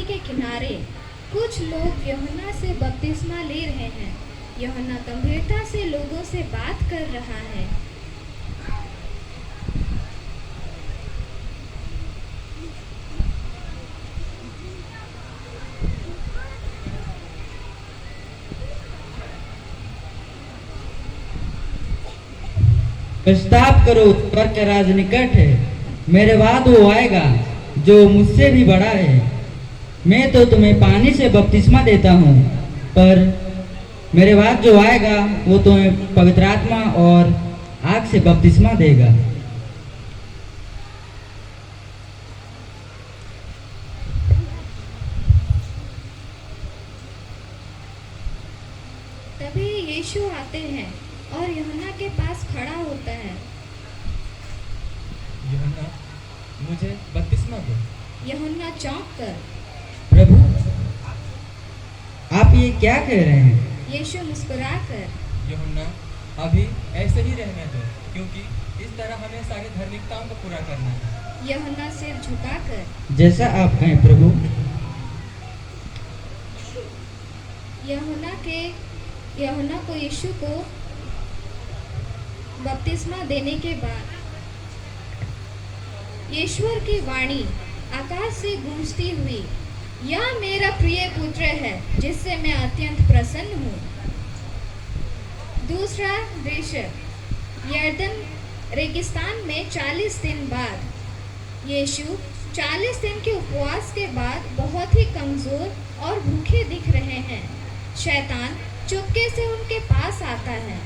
के किनारे कुछ लोग यूहन्ना से बपतिस्मा ले रहे हैं। यूहन्ना गंभीरता से लोगों से बात कर रहा है। पश्चाताप करो, स्वर्ग का राज निकट है। मेरे बाद वो आएगा जो मुझसे भी बड़ा है। मैं तो तुम्हें पानी से बपतिस्मा देता हूँ, पर मेरे बाद जो आएगा वो तुम्हें पवित्र आत्मा और आग से बपतिस्मा देगा। तभी यीशु आते हैं और यूहन्ना के पास खड़ा होता है। यूहन्ना, मुझे बपतिस्मा दो। यूहन्ना चौंक कर, प्रभु, आप ये क्या कह रहे हैं? यीशु मुस्कुरा कर, यूहन्ना, अभी ऐसे ही रहने दो, क्योंकि इस तरह हमें सारी धार्मिकताओं को पूरा करना है। यूहन्ना सिर झुकाकर, जैसा आप कहें प्रभु। यूहन्ना को यीशु को बपतिस्मा देने के बाद ईश्वर की वाणी आकाश से गूंजती हुई, यह मेरा प्रिय पुत्र है जिससे मैं अत्यंत प्रसन्न हूँ। दूसरा दृश्य, यरदन रेगिस्तान में 40 दिन बाद यीशु 40 दिन के उपवास के बाद बहुत ही कमजोर और भूखे दिख रहे हैं। शैतान चुपके से उनके पास आता है।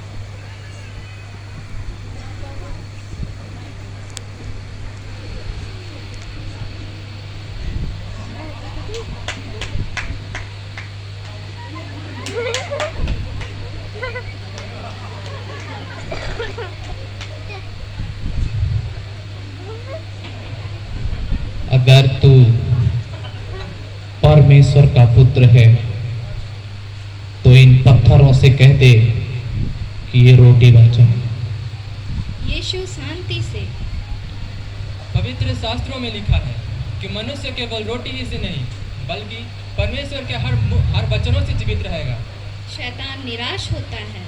अगर तू परमेश्वर का पुत्र है तो इन पत्थरों से कह दे कि ये रोटी बन जाए। यीशु शांति से, पवित्र शास्त्रों में लिखा है कि मनुष्य केवल रोटी ही से नहीं बल्कि परमेश्वर के हर वचनों से जीवित रहेगा। शैतान निराश होता है।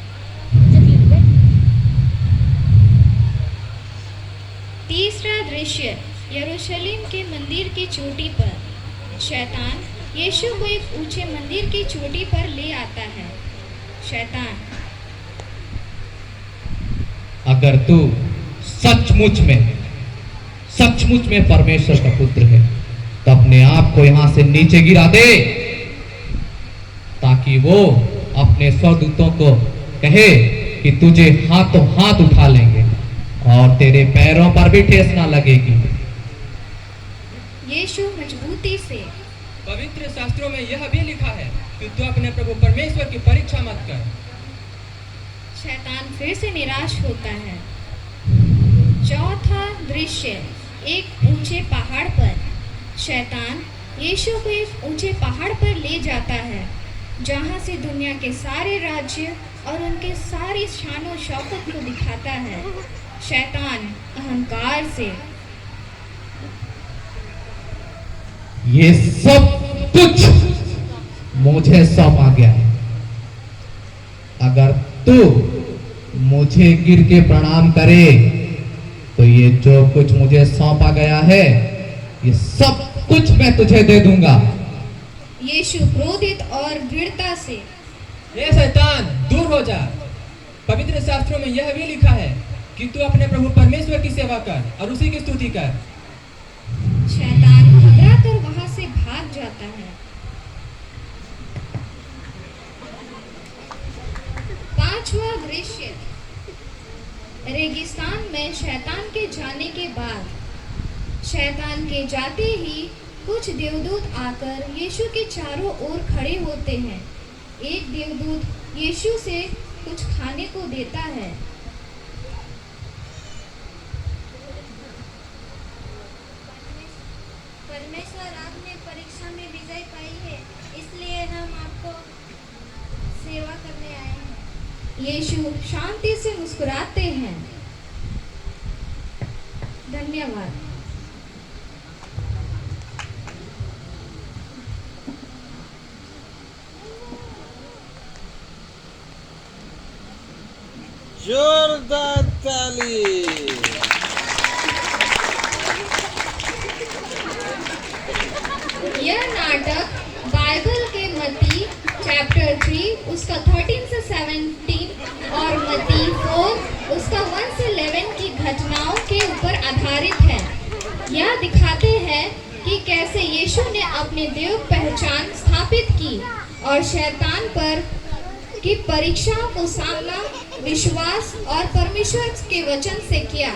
तीसरा दृश्य, यरूशलेम के मंदिर की चोटी पर शैतान यीशु को एक ऊंचे मंदिर की चोटी पर ले आता है। शैतान, अगर तू सचमुच में परमेश्वर का पुत्र है तो अपने आप को यहां से नीचे गिरा दे, ताकि वो अपने स्वदूतों को कहे कि तुझे हाथों हाथ उठा लेंगे और तेरे पैरों पर भी ठेस ना लगेगी। यीशु मजबूती से, पवित्र शास्त्रों में यह भी लिखा है कि तू अपने प्रभु परमेश्वर की परीक्षा मत कर। शैतान फिर से निराश होता है। चौथा दृश्य, एक ऊंचे पहाड़ पर शैतान यीशु को एक ऊंचे पहाड़ पर ले जाता है, जहां से दुनिया के सारे राज्य और उनके सारी शान और शौकत को दिखाता है। शैतान अहंकार से, ये सब कुछ मुझे सौंपा गया है। अगर तू मुझे गिर के प्रणाम करे तो ये जो कुछ मुझे सौंपा गया है ये सब कुछ मैं तुझे दे दूंगा। यीशु क्रोधित और दृढ़ता से, ये शैतान दूर हो जा। पवित्र शास्त्रों में यह भी लिखा है कि तू अपने प्रभु परमेश्वर की सेवा कर और उसी की स्तुति कर। शैतान घबरा कर वहां से भाग जाता है। पांचवा दृश्य, रेगिस्तान में शैतान के जाने के बाद शैतान के जाते ही कुछ देवदूत आकर यीशु के चारों ओर खड़े होते हैं। एक देवदूत यीशु से कुछ खाने को देता है। परमेश्वर, आपने परीक्षा में विजय पाई है, इसलिए हम आपको सेवा करने आए हैं। यीशु शांति से मुस्कुराते हैं। धन्यवाद। जोरदार ताली। यह नाटक बाइबल के मत्ती चैप्टर 3 उसका 13 से 17 और मत्ती 4 उसका 1 से 11 की घटनाओं के ऊपर आधारित है। यह दिखाते हैं कि कैसे यीशु ने अपनी देव पहचान स्थापित की और शैतान पर की परीक्षाओं को सामना विश्वास और परमेश्वर के वचन से किया।